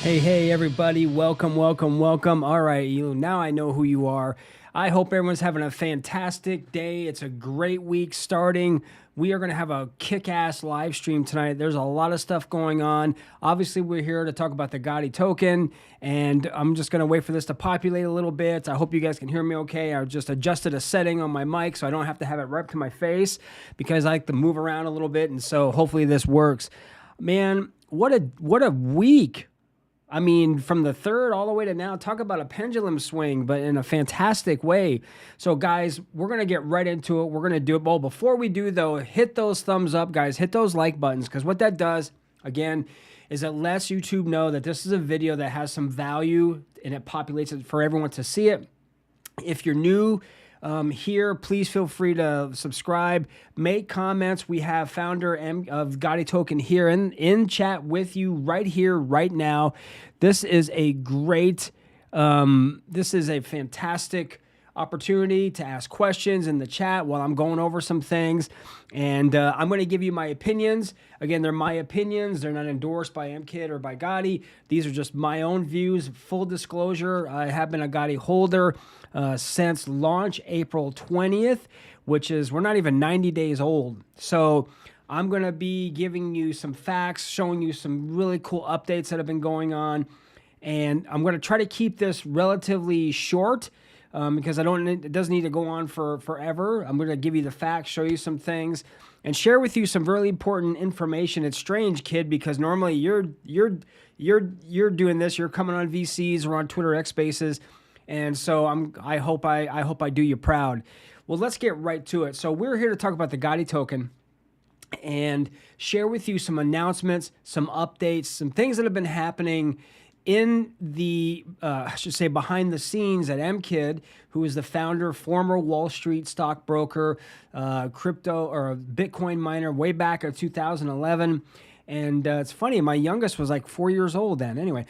Hey, everybody. Welcome. All right, now I know who you are. I hope everyone's having a fantastic day. It's a great week starting. We are going to have a kick-ass live stream tonight. There's a lot of stuff going on. Obviously, we're here to talk about the Gotti token, and I'm just going to wait for this to populate a little bit. I hope you guys can hear me okay. I just adjusted a setting on my mic so I don't have to have it right up to my face because I like to move around a little bit, and so hopefully this works. Man, what a week. I mean, from the 3rd all the way to now, talk about a pendulum swing, but in a fantastic way. So, guys, we're going to get right into it. We're going to do it. Well, before we do, though, hit those thumbs up, guys. Hit those like buttons, because what that does, again, is it lets YouTube know that this is a video that has some value, and it populates it for everyone to see it. If you're new here, please feel free to subscribe, make comments. We have founder of Gotti Token here in chat with you right here, right now. This is a great, this is a fantastic opportunity to ask questions in the chat while I'm going over some things. And I'm going to give you my opinions. Again, they're my opinions. They're not endorsed by MKid or by Gotti. These are just my own views. Full disclosure, I have been a Gotti holder since launch April 20th, which is, we're not even 90 days old. So I'm going to be giving you some facts, showing you some really cool updates that have been going on. And I'm going to try to keep this relatively short because it doesn't need to go on for forever. I'm going to give you the facts, show you some things, and share with you some really important information. It's strange, kid, because normally you're doing this. You're coming on VCs or on Twitter X Spaces, and so I hope I do you proud. Well, let's get right to it. So we're here to talk about the Gotti token and share with you some announcements, some updates, some things that have been happening in the, I should say, behind the scenes at MKid, who is the founder, former Wall Street stockbroker, crypto or Bitcoin miner way back in 2011. And it's funny, my youngest was like 4 years old then. Anyway,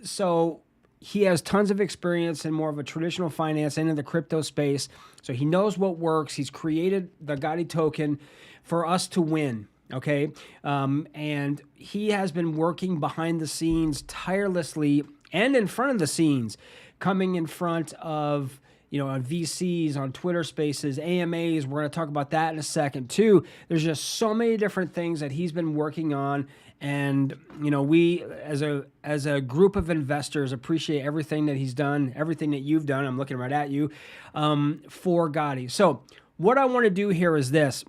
so he has tons of experience in more of a traditional finance and in the crypto space. So he knows what works. He's created the Gotti token for us to win. Okay. And he has been working behind the scenes tirelessly and in front of the scenes, coming in front of, on VCs, on Twitter Spaces, AMAs. We're going to talk about that in a second too. There's just so many different things that he's been working on. And, we as a group of investors appreciate everything that he's done, everything that you've done. I'm looking right at you, for Gotti. So what I want to do here is this.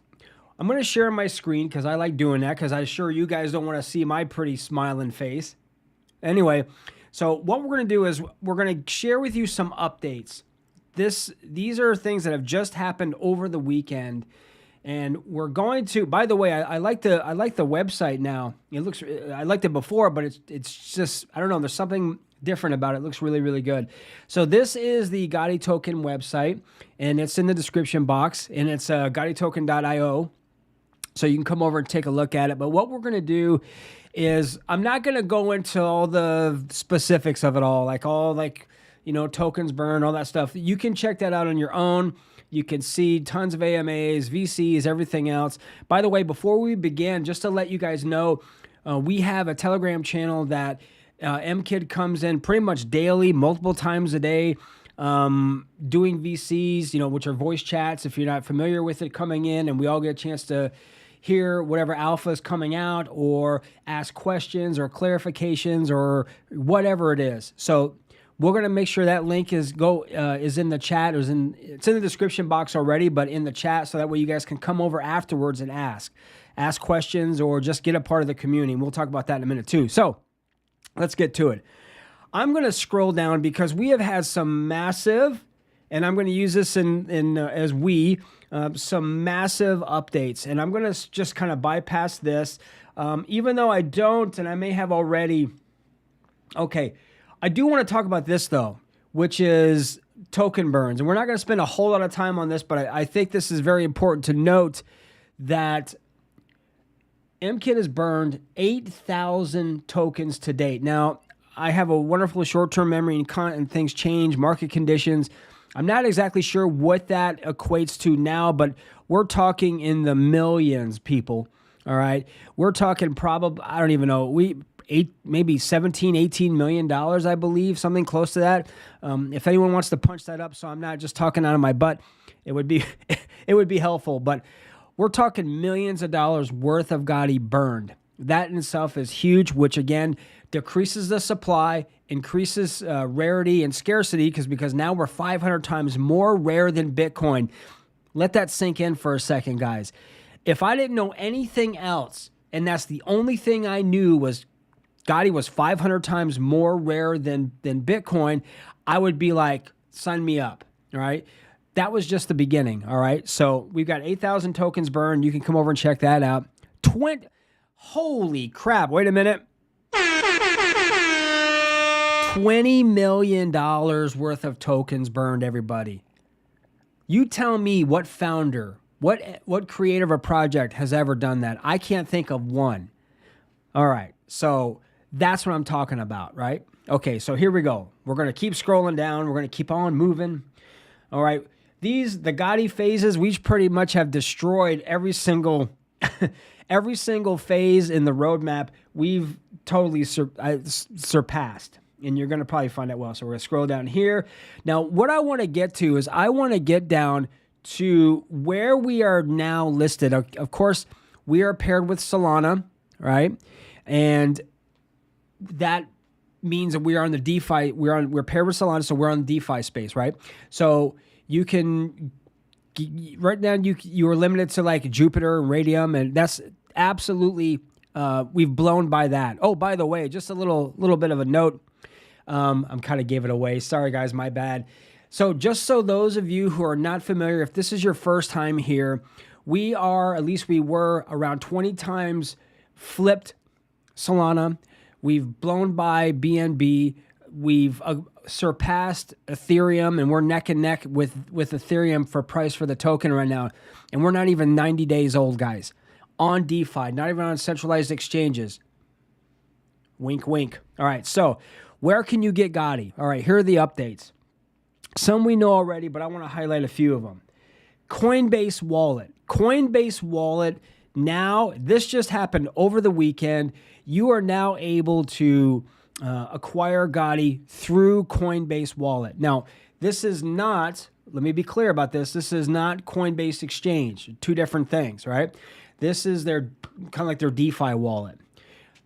I'm going to share my screen because I like doing that because I'm sure you guys don't want to see my pretty smiling face. Anyway, so what we're going to do is we're going to share with you some updates. These are things that have just happened over the weekend, and we're going to. By the way, I like the website now. It looks. I liked it before, but it's just, I don't know. There's something different about it. It looks really, really good. So this is the Gotti token website, and it's in the description box, and it's gottitoken.io. So you can come over and take a look at it. But what we're going to do is, I'm not going to go into all the specifics of it all, tokens burn, all that stuff. You can check that out on your own. You can see tons of AMAs, VCs, everything else. By the way, before we begin, just to let you guys know, we have a Telegram channel that MKid comes in pretty much daily, multiple times a day, doing VCs, which are voice chats. If you're not familiar with it, coming in, and we all get a chance to hear whatever alpha is coming out, or ask questions or clarifications or whatever it is. So we're going to make sure that link is in the chat, or it's in the description box already, but in the chat, so that way you guys can come over afterwards and ask questions or just get a part of the community. And we'll talk about that in a minute too. So let's get to it. I'm going to scroll down because we have had some massive, and I'm going to use this some massive updates. And I'm going to just kind of bypass this, even though I don't, and I may have already. Okay, I do want to talk about this though, which is token burns. And we're not going to spend a whole lot of time on this, but I think this is very important to note that MKid has burned 8,000 tokens to date. Now, I have a wonderful short-term memory, and things change, market conditions. I'm not exactly sure what that equates to now, but we're talking in the millions, people. All right. We're talking probably, I don't even know. maybe 17, $18 million, I believe, something close to that. If anyone wants to punch that up, so I'm not just talking out of my butt, it would be it would be helpful. But we're talking millions of dollars worth of Gotti burned. That in itself is huge, which again decreases the supply, increases rarity and scarcity because now we're 500 times more rare than Bitcoin. Let that sink in for a second, guys. If I didn't know anything else, and that's the only thing I knew was Gotti was 500 times more rare than Bitcoin, I would be like, sign me up, all right? That was just the beginning, all right? So we've got 8,000 tokens burned. You can come over and check that out. Holy crap, wait a minute. $20 million worth of tokens burned, everybody. You tell me what founder, what creator of a project has ever done that? I can't think of one. All right, so that's what I'm talking about, right? Okay, so here we go. We're going to keep scrolling down. We're going to keep on moving. All right, the Gotti phases, we pretty much have destroyed every single every single phase in the roadmap. We've totally surpassed. And you're going to probably find out well. So we're going to scroll down here. Now, what I want to get to is I want to get down to where we are now listed. Of course, we are paired with Solana, right? And that means that we are on the DeFi. We're paired with Solana, so we're on the DeFi space, right? So you can right now you are limited to like Jupiter and Radium, and that's absolutely we've blown by that. Oh, by the way, just a little bit of a note. I'm kind of gave it away. Sorry, guys, my bad. So just so those of you who are not familiar, if this is your first time here, we were around 20 times flipped Solana. We've blown by BNB. We've surpassed Ethereum, and we're neck and neck with Ethereum for price for the token right now. And we're not even 90 days old, guys, on DeFi, not even on centralized exchanges. Wink, wink. All right, so where can you get Gotti? All right, here are the updates. Some we know already, but I want to highlight a few of them. Coinbase Wallet. Coinbase Wallet, now, this just happened over the weekend. You are now able to acquire Gotti through Coinbase Wallet. Now, this is not, let me be clear about this, this is not Coinbase Exchange. Two different things, right? This is their kind of like their DeFi wallet.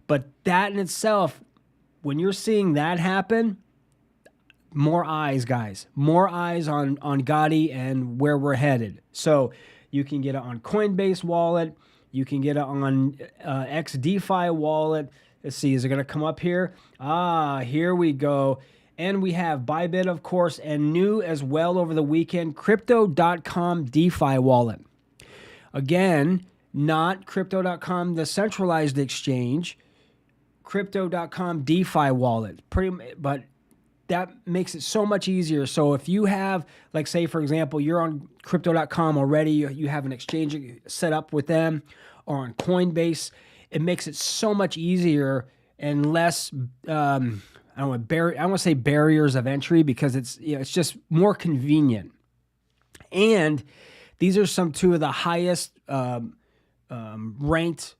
But that in itself, when you're seeing that happen, more eyes, guys. More eyes on Gotti and where we're headed. So you can get it on Coinbase Wallet. You can get it on XDeFi Wallet. Let's see, is it going to come up here? Here we go. And we have Bybit, of course, and new as well over the weekend, Crypto.com DeFi Wallet. Again, not Crypto.com, the centralized exchange. Crypto.com DeFi Wallet. But that makes it so much easier. So if you have, like, say, for example, you're on Crypto.com already, you have an exchange set up with them, or on Coinbase, it makes it so much easier and less, I want to say barriers of entry, because it's just more convenient. And these are two of the highest ranked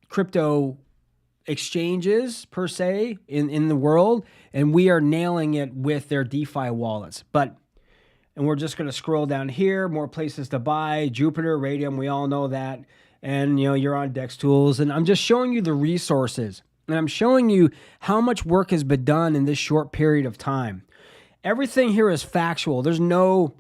crypto exchanges per se in the world, and we are nailing it with their DeFi wallets. And we're just going to scroll down here, more places to buy, Jupiter, Radium, we all know that. And you're on Dex Tools, and I'm just showing you the resources, and I'm showing you how much work has been done in this short period of time. Everything here is factual. There's no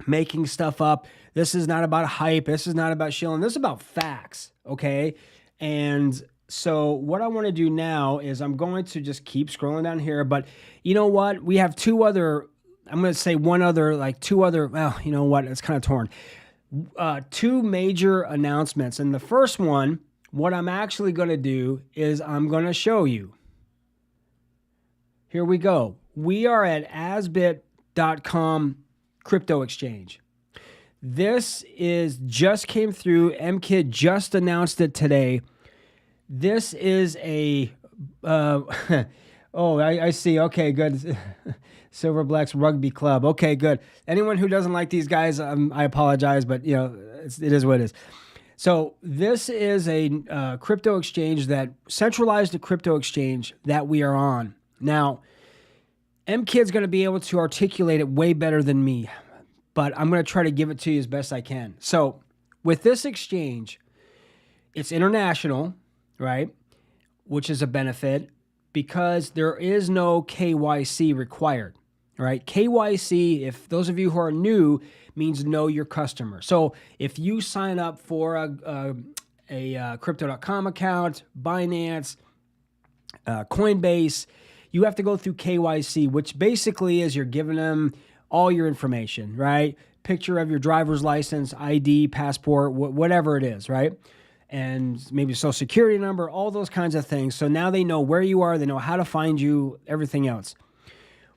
making stuff up. This is not about hype. This is not about shilling. This is about facts, okay? And so what I want to do now is I'm going to just keep scrolling down here. But you know what? We have two other, I'm going to say two other, well, you know what? It's kind of torn. Two major announcements. And the first one, what I'm actually going to do is I'm going to show you. Here we go. We are at asbit.com crypto exchange. This just came through. MKID just announced it today. This is a, I see. Okay, good. Silver Blacks Rugby Club. Okay, good. Anyone who doesn't like these guys, I apologize, but it is what it is. So this is a crypto exchange that centralized crypto exchange that we are on. Now, MKid's going to be able to articulate it way better than me, but I'm going to try to give it to you as best I can. So with this exchange, it's international, right? Which is a benefit because there is no KYC required, right? KYC, if those of you who are new, means know your customer. So if you sign up for a Crypto.com account, Binance, Coinbase, you have to go through KYC, which basically is you're giving them all your information, right? Picture of your driver's license, ID, passport, whatever it is, right? And maybe social security number, all those kinds of things. So now they know where you are, they know how to find you, everything else.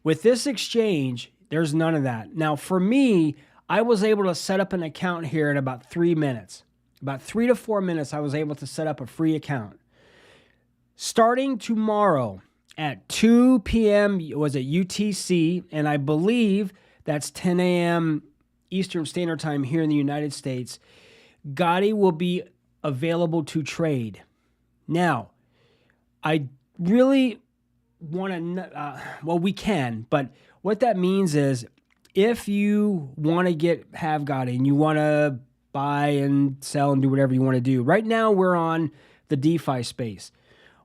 With this exchange, there's none of that. Now, for me, I was able to set up an account here in about 3 minutes. About 3 to 4 minutes, I was able to set up a free account. Starting tomorrow at 2 p.m., was it UTC, and I believe that's 10 a.m. Eastern Standard Time here in the United States, Gotti will be available to trade. Now, I really want to, well, we can, but what that means is if you want to have Gotti and you want to buy and sell and do whatever you want to do, right now we're on the DeFi space,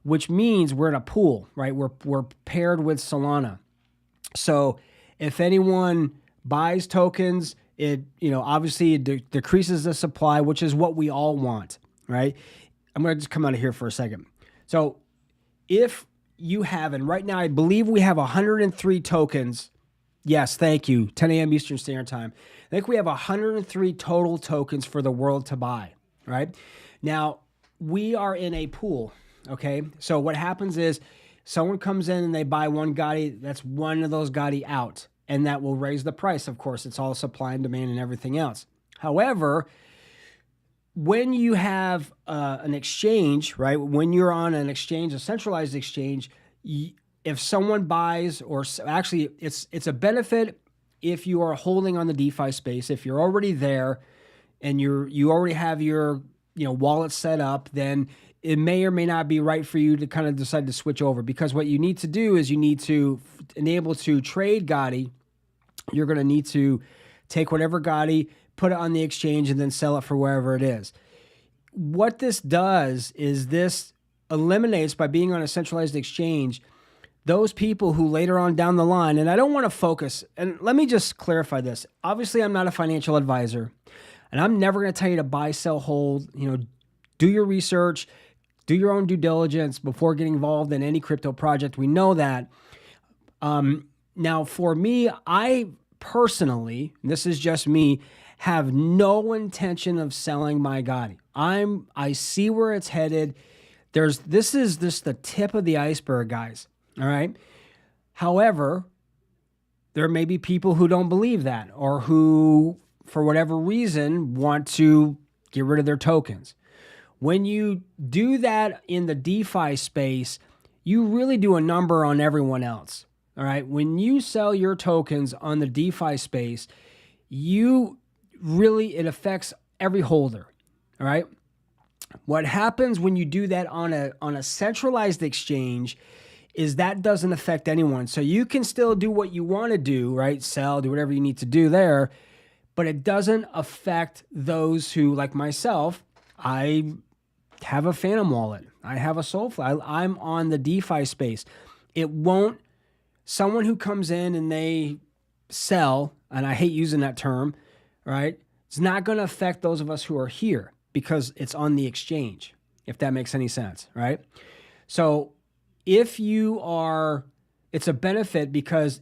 which means we're in a pool, right? We're paired with Solana. So if anyone buys tokens, it, obviously it decreases the supply, which is what we all want, right? I'm going to just come out of here for a second. So if you have, and right now I believe we have 103 tokens. Yes, thank you. 10 a.m. Eastern Standard Time. I think we have 103 total tokens for the world to buy, right? Now, we are in a pool, okay? So what happens is someone comes in and they buy one Gotti, that's one of those Gotti out, and that will raise the price. Of course, it's all supply and demand and everything else. However, when you have an exchange, right? When you're on an exchange, a centralized exchange, if someone buys, or actually it's a benefit if you are holding on the DeFi space. If you're already there and you already have your wallet set up, then it may or may not be right for you to kind of decide to switch over, because what you need to do is you need to enable to trade Gotti. You're going to need to take whatever Gotti, put it on the exchange, and then sell it for wherever it is. What this does is this eliminates, by being on a centralized exchange, those people who later on down the line, and I don't want to focus, and let me just clarify this. Obviously, I'm not a financial advisor, and I'm never going to tell you to buy, sell, hold. Do your research, do your own due diligence before getting involved in any crypto project. We know that. Now, for me, I personally, this is just me, have no intention of selling my Gotti. I see where it's headed. This is just the tip of the iceberg, guys. All right. However, there may be people who don't believe that, or who, for whatever reason, want to get rid of their tokens. When you do that in the DeFi space, you really do a number on everyone else. All right. When you sell your tokens on the DeFi space, it affects every holder. All right. What happens when you do that on a centralized exchange is that doesn't affect anyone. So you can still do what you want to do, right? Sell, do whatever you need to do there, but it doesn't affect those who, like myself, I have a Phantom wallet. I have a Soulfly. I'm on the DeFi space. It won't, someone who comes in and they sell, and I hate using that term, right? It's not going to affect those of us who are here because it's on the exchange, if that makes any sense, right? So if you are, it's a benefit because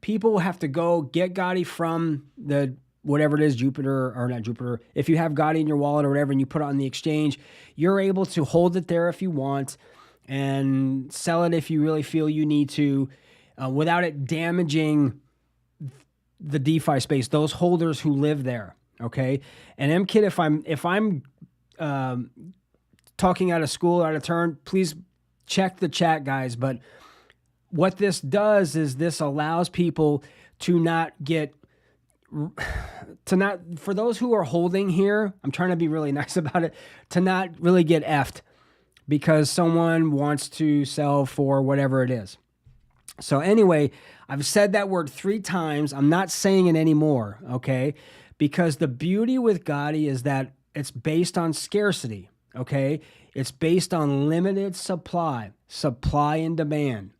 people will have to go get Gotti from the, whatever it is, Jupiter, or not Jupiter. If you have Gotti in your wallet or whatever and you put it on the exchange, you're able to hold it there if you want and sell it if you really feel you need to, without it damaging the DeFi space, those holders who live there. Okay. And MKid, if I'm talking out of school, out of turn, please check the chat, guys. But what this does is this allows people to not get to not, for those who are holding here, I'm trying to be really nice about it, to not really get effed because someone wants to sell for whatever it is. So anyway, I've said that word 3 times. I'm not saying it anymore, okay? Because the beauty with Gotti is that it's based on scarcity, okay? It's based on limited supply and demand.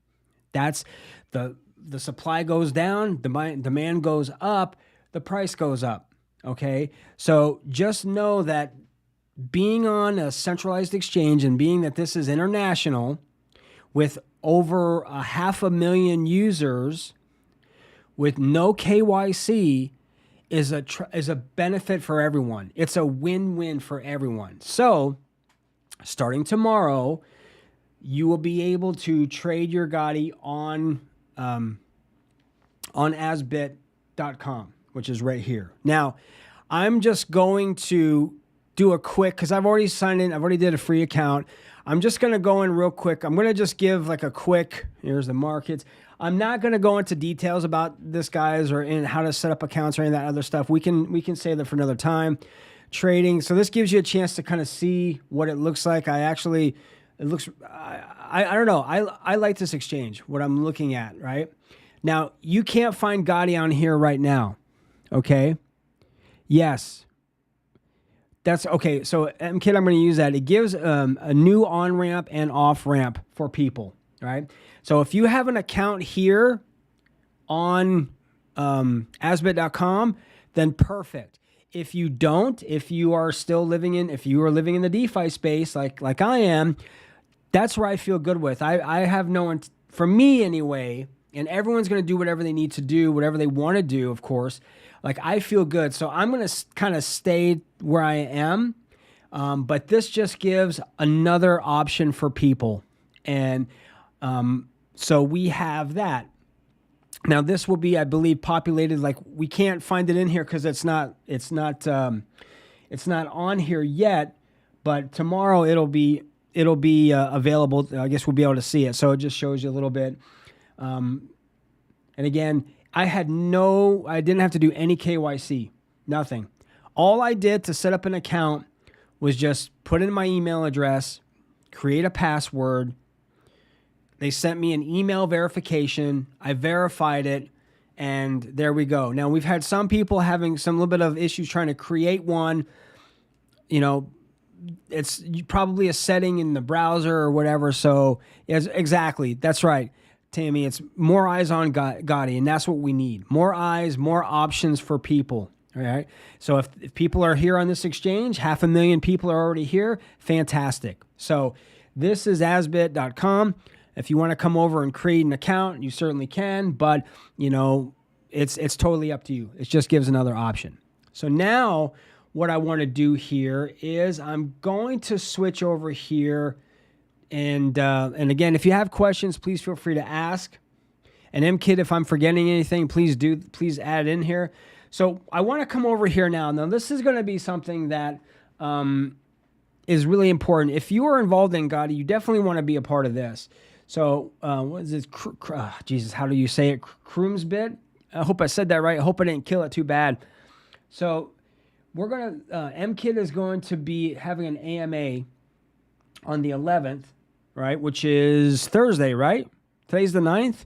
That's the supply goes down, demand goes up, the price goes up, okay? So just know that being on a centralized exchange and being that this is international with over 500,000 users with no KYC is a benefit for everyone. It's a win-win for everyone. So starting tomorrow, you will be able to trade your Gotti on asbit.com, which is right here. Now, I'm just going to do a quick, because I've already signed in, I've already did a free account. I'm just going to go in real quick. I'm going to just give like a quick, here's the markets. I'm not going to go into details about this, guys, or in how to set up accounts or any of that other stuff. We can save that for another time. Trading. So this gives you a chance to kind of see what it looks like. I don't know. I like this exchange, what I'm looking at, right? Now, you can't find Gotti on here right now, okay? Yes. That's okay. So MKID, I'm going to use that. It gives a new on-ramp and off-ramp for people, right? So if you have an account here on asbit.com, then perfect. If you don't, if you are living in the DeFi space like I am, that's where I feel good with. I have no one, for me anyway, and everyone's going to do whatever they need to do, whatever they want to do, of course. Like, I feel good. So I'm going to kind of stay where I am. But this just gives another option for people. And so we have that. Now, this will be, I believe, populated. Like, we can't find it in here because it's not on here yet. But tomorrow it'll be available. I guess we'll be able to see it. So it just shows you a little bit. And again, I didn't have to do any KYC, nothing. All I did to set up an account was just put in my email address, create a password. They sent me an email verification. I verified it, and there we go. Now, we've had some people having some little bit of issues trying to create one. You know, it's probably a setting in the browser or whatever. So, yes, exactly. That's right, Tammy. It's more eyes on Gotti, and that's what we need. More eyes, more options for people. All right. So if people are here on this exchange, 500,000 people are already here. Fantastic. So this is asbit.com. If you want to come over and create an account, you certainly can. But, you know, it's totally up to you. It just gives another option. So now what I want to do here is I'm going to switch over here. And again, if you have questions, please feel free to ask. And MKID, if I'm forgetting anything, please add in here. So I want to come over here now. Now, this is going to be something that is really important. If you are involved in Gotti, you definitely want to be a part of this. So what is this? Jesus, how do you say it? Croomsbit? I hope I said that right. I hope I didn't kill it too bad. So we're going to, MKID is going to be having an AMA on the 11th, right? Which is Thursday, right? Today's the 9th?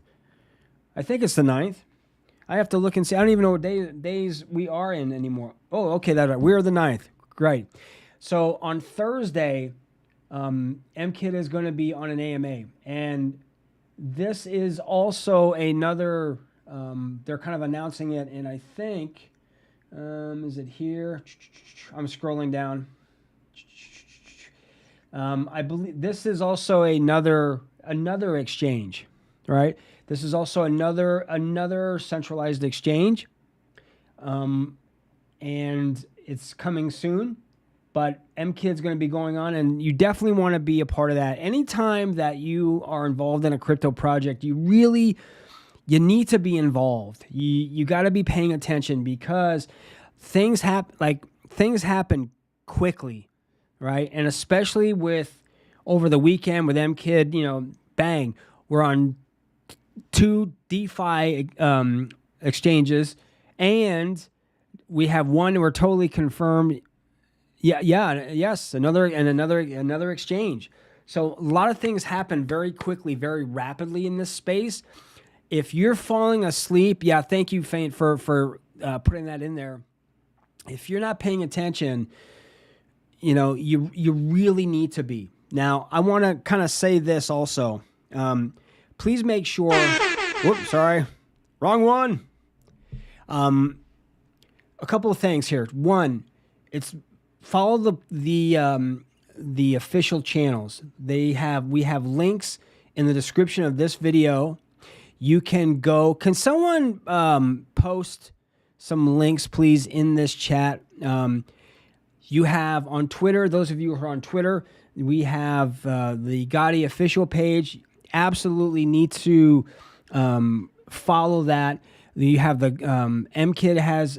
I think it's the 9th. I have to look and see. I don't even know what days we are in anymore. Oh, okay, that's right. We're the 9th. Great. So on Thursday, MKID is going to be on an AMA. And this is also another, they're kind of announcing it, and I think, is it here? I'm scrolling down. I believe this is also another exchange, right? This is also another centralized exchange, and it's coming soon. But MKID's going to be going on, and you definitely want to be a part of that. Anytime that you are involved in a crypto project, you need to be involved. You got to be paying attention because things happen quickly, right? And especially with over the weekend with MKID, you know, bang, we're on 2 DeFi exchanges, and we have one. We're totally confirmed. Yes. Another exchange. So a lot of things happen very quickly, very rapidly in this space. If you're falling asleep, thank you, Faint, for putting that in there. If you're not paying attention, you really need to be. Now, I want to kind of say this also. Please make sure. Whoops, sorry, wrong one. A couple of things here. One, it's follow the official channels. We have links in the description of this video. You can go. Can someone post some links, please, in this chat? You have on Twitter, those of you who are on Twitter, we have the Gotti official page. Absolutely need to follow that. You have the MKid has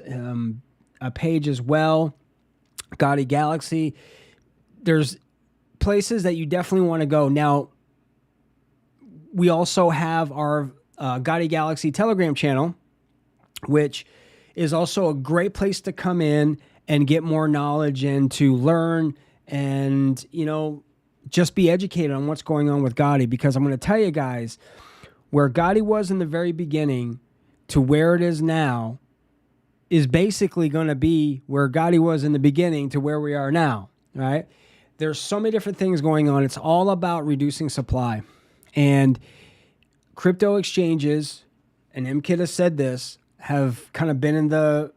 a page as well, Gotti Galaxy. There's places that you definitely want to go. Now, we also have our Gotti Galaxy Telegram channel, which is also a great place to come in and get more knowledge and to learn and, just be educated on what's going on with Gotti. Because I'm going to tell you guys, where Gotti was in the very beginning to where it is now is basically going to be where Gotti was in the beginning to where we are now, right? There's so many different things going on. It's all about reducing supply. And crypto exchanges, and MKid has said this, have kind of been in the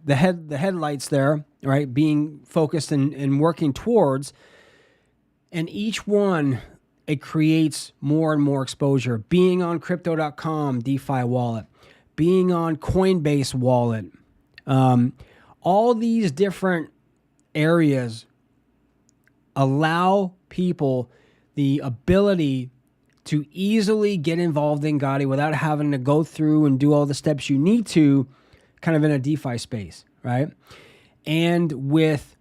headlights there, right? Being focused and working towards, and each one, it creates more and more exposure. Being on Crypto.com DeFi wallet, being on Coinbase wallet, all these different areas allow people the ability to easily get involved in Gotti without having to go through and do all the steps you need to kind of in a DeFi space, right? And with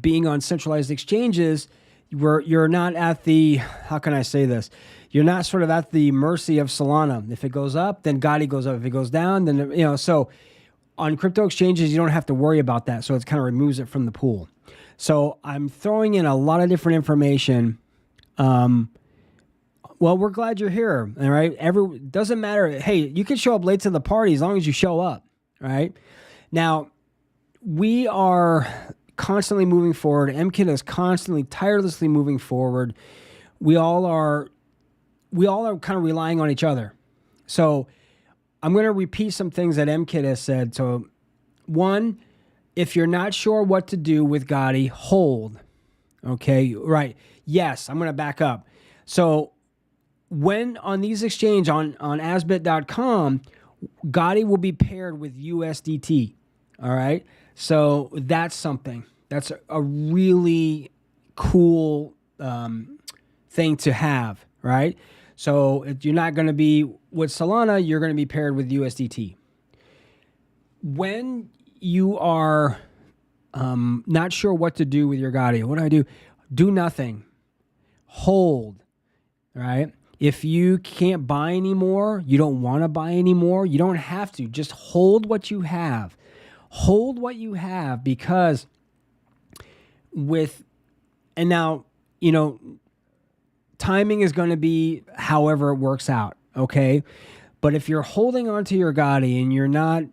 being on centralized exchanges, you're not at the, how can I say this? You're not sort of at the mercy of Solana. If it goes up, then Gotti goes up. If it goes down, then, so on crypto exchanges, you don't have to worry about that. So it kind of removes it from the pool. So I'm throwing in a lot of different information. Well, we're glad you're here, all right? Doesn't matter. Hey, you can show up late to the party as long as you show up, right? Now, we are constantly moving forward. MKid is constantly, tirelessly moving forward. We all are kind of relying on each other. So I'm going to repeat some things that MKid has said. So one, if you're not sure what to do with Gotti, hold. Okay, right. Yes, I'm going to back up. So when on these exchange on asbit.com, Gotti will be paired with USDT. All right. So that's something. That's a really cool thing to have, right? So if you're not going to be with Solana, you're going to be paired with USDT. When you are not sure what to do with your Gotti, what do? Do nothing. Hold, right? If you can't buy anymore, you don't want to buy anymore, you don't have to. Just hold what you have. Hold what you have because and now, timing is going to be however it works out, okay? But if you're holding on to your Gotti and you're not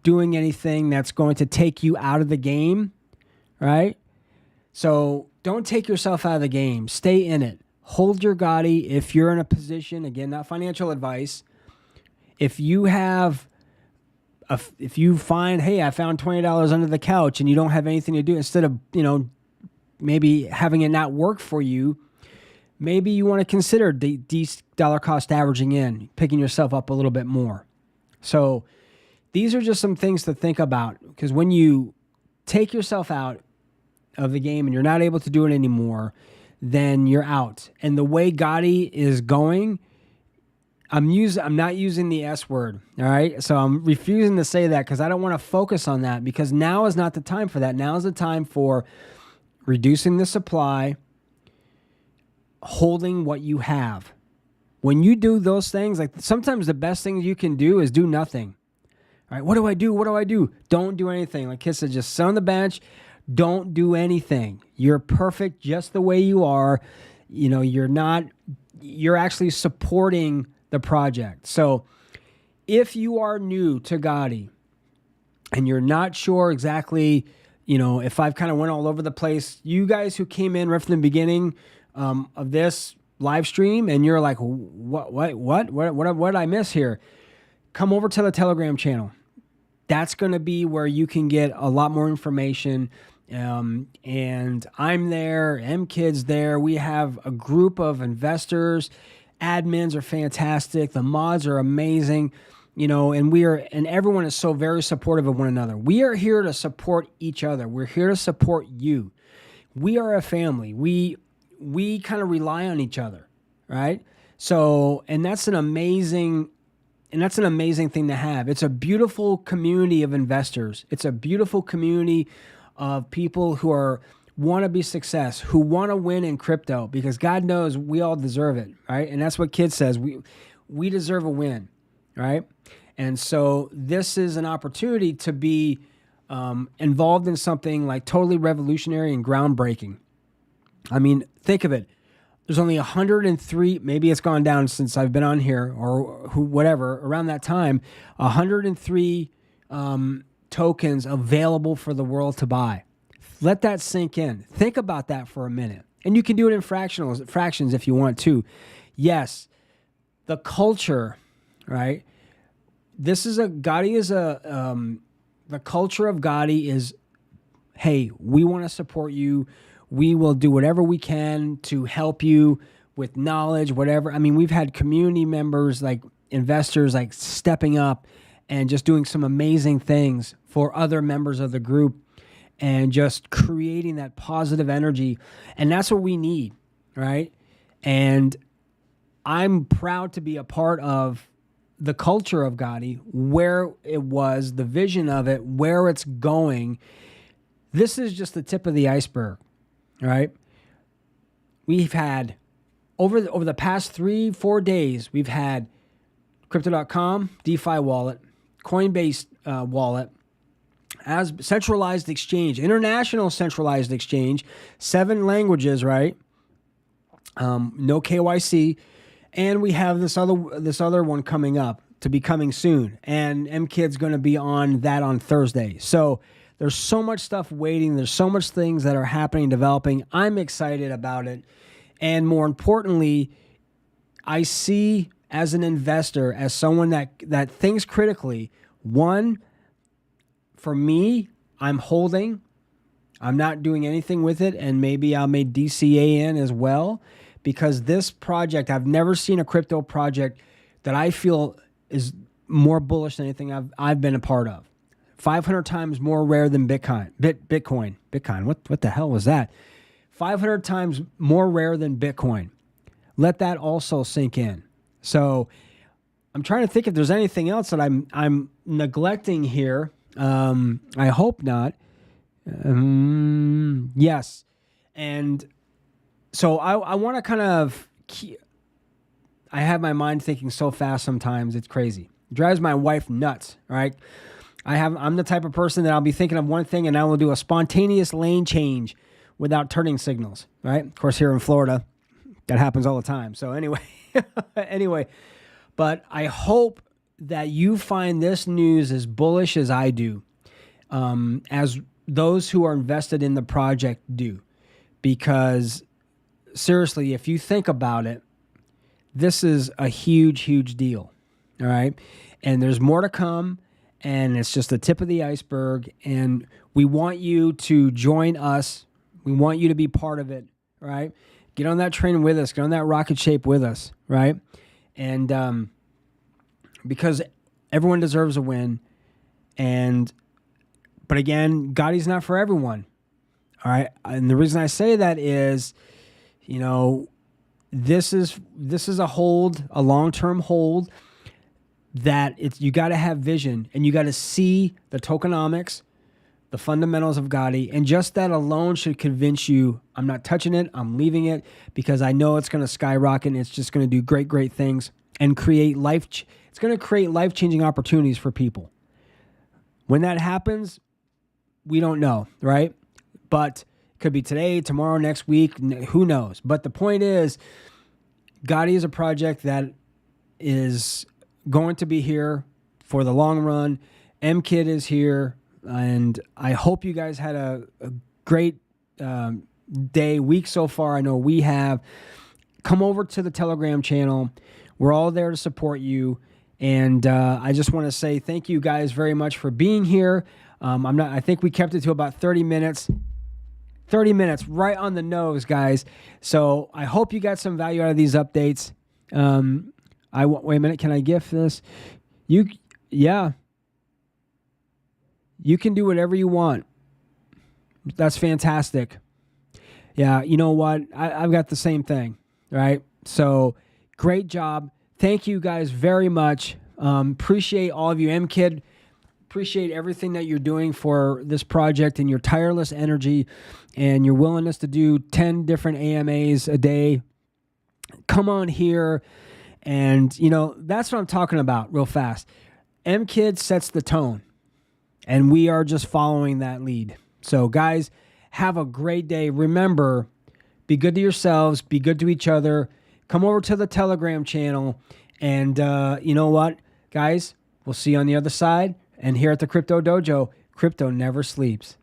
doing anything that's going to take you out of the game, right? So don't take yourself out of the game. Stay in it. Hold your Gotti if you're in a position, again, not financial advice. If you find, hey, I found $20 under the couch and you don't have anything to do, instead of, maybe having it not work for you, maybe you want to consider the dollar cost averaging in, picking yourself up a little bit more. So these are just some things to think about, because when you take yourself out of the game and you're not able to do it anymore, then you're out. And the way Gotti is going, I'm not using the S word, all right? So I'm refusing to say that because I don't want to focus on that, because now is not the time for that. Now is the time for reducing the supply, holding what you have, When you do those things, like sometimes the best thing you can do is do nothing. All right, what do I do? What do I do? Don't do anything. Like Kit said, just sit on the bench. Don't do anything. You're perfect just the way you are. You know, you're actually supporting the project. So if you are new to Gotti and you're not sure exactly, you know, if I've kind of went all over the place, you guys who came in right from the beginning of this live stream and you're like, what did I miss here? Come over to the Telegram channel. That's going to be where you can get a lot more information. And I'm there, M-Kid's there. We have a group of investors. Admins are fantastic. The mods are amazing. You know, and everyone is so very supportive of one another. We are here to support each other. We're here to support you. We are a family. We kind of rely on each other, right? So, and that's an amazing thing to have. It's a beautiful community of investors. It's a beautiful community of people who want to be success, who want to win in crypto, because God knows we all deserve it, right? And that's what Kid says. We deserve a win, right? And so this is an opportunity to be involved in something like totally revolutionary and groundbreaking. I mean, think of it. There's only 103, maybe it's gone down since I've been on here or whatever, around that time, 103 tokens available for the world to buy. Let that sink in. Think about that for a minute. And you can do it in fractions if you want to. Yes, the culture, right? The culture of Gotti is, hey, we want to support you. We will do whatever we can to help you with knowledge, whatever. I mean, we've had community members, like investors, like stepping up and just doing some amazing things for other members of the group and just creating that positive energy. And that's what we need, right? And I'm proud to be a part of the culture of Gotti, where it was, the vision of it, where it's going. This is just the tip of the iceberg, right? We've had, over the past 3-4 days, we've had Crypto.com, DeFi wallet, Coinbase wallet, as centralized exchange, international centralized exchange, 7 languages, right? No KYC. And we have this other one coming up to be coming soon. And M-Kid's going to be on that on Thursday. So there's so much stuff waiting. There's so much things that are happening, developing. I'm excited about it. And more importantly, I see as an investor, as someone that thinks critically, one, for me, I'm holding. I'm not doing anything with it. And maybe I'll make DCA in as well. Because this project, I've never seen a crypto project that I feel is more bullish than anything I've been a part of. 500 times more rare than Bitcoin. Bitcoin. What the hell was that? 500 times more rare than Bitcoin. Let that also sink in. So I'm trying to think if there's anything else that I'm neglecting here. I hope not. Yes. And so I want to kind of I have my mind thinking so fast sometimes, it's crazy. It drives my wife nuts, right? I'm the type of person that I'll be thinking of one thing and I will do a spontaneous lane change without turning signals, right? Of course, here in Florida, that happens all the time. So anyway, but I hope that you find this news as bullish as I do, as those who are invested in the project do, because seriously, if you think about it, this is a huge, huge deal, all right? And there's more to come, and it's just the tip of the iceberg, and we want you to join us. We want you to be part of it, right? Get on that train with us. Get on that rocket ship with us, right? And because everyone deserves a win, but again, Gotti's not for everyone, all right? And the reason I say that is, you know, this is a hold, a long-term hold, that you got to have vision and you got to see the tokenomics, the fundamentals of Gotti, and just that alone should convince you, I'm not touching it, I'm leaving it, because I know it's going to skyrocket and it's just going to do great, great things and create it's going to create life-changing opportunities for people. When that happens, we don't know, right? But it could be today, tomorrow, next week, who knows? But the point is, Gotti is a project that is going to be here for the long run. MKid is here, and I hope you guys had a great week so far. I know we have. Come over to the Telegram channel. We're all there to support you. And I just want to say thank you guys very much for being here. I think we kept it to about 30 minutes. 30 minutes, right on the nose, guys. So I hope you got some value out of these updates. Wait a minute. Can I gift this? Yeah. You can do whatever you want. That's fantastic. Yeah, you know what? I've got the same thing, right? So great job. Thank you guys very much. Appreciate all of you. MKid, appreciate everything that you're doing for this project and your tireless energy and your willingness to do 10 different AMAs a day. Come on here. And, that's what I'm talking about real fast. MKid sets the tone, and we are just following that lead. So, guys, have a great day. Remember, be good to yourselves, be good to each other. Come over to the Telegram channel, and you know what, guys? We'll see you on the other side. And here at the Crypto Dojo, crypto never sleeps.